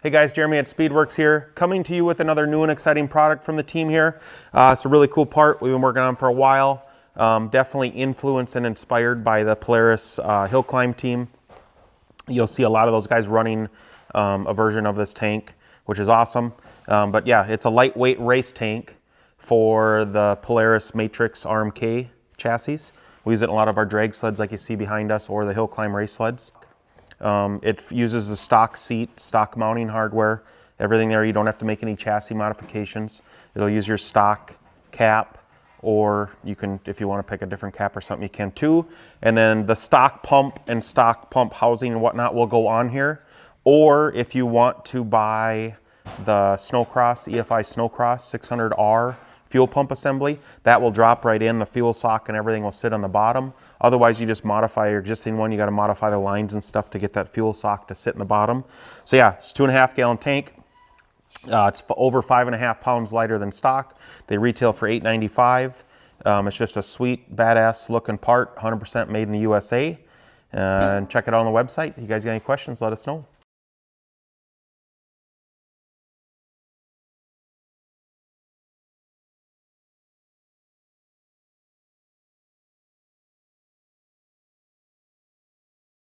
Hey guys, Jeremy at Speedwerx here, coming to you with another new and exciting product from the team here. It's a really cool part we've been working on for a while. Definitely influenced and inspired by the Polaris hill climb team. You'll see a lot of those guys running a version of this tank, which is awesome. But yeah, it's a lightweight race tank for the Polaris Matryx RMK chassis. We use it in a lot of our drag sleds like you see behind us, or the hill climb race sleds. It uses the stock seat, stock mounting hardware, everything there. You don't have to make any chassis modifications. It'll use your stock cap, or you can, if you want to pick a different cap or something, you can too. And then the stock pump and stock pump housing and whatnot will go on here. Or if you want to buy the Snowcross, EFI Snowcross 600R fuel pump assembly, that will drop right in. The fuel sock and everything will sit on the bottom. Otherwise, you just modify your existing one. You got to modify the lines and stuff to get that fuel sock to sit in the bottom. So yeah, it's a 2.5 gallon tank. It's over 5.5 pounds lighter than stock. They retail for $8.95. It's just a sweet, badass looking part, 100% made in the USA. And check it out on the website. If you guys got any questions, let us know.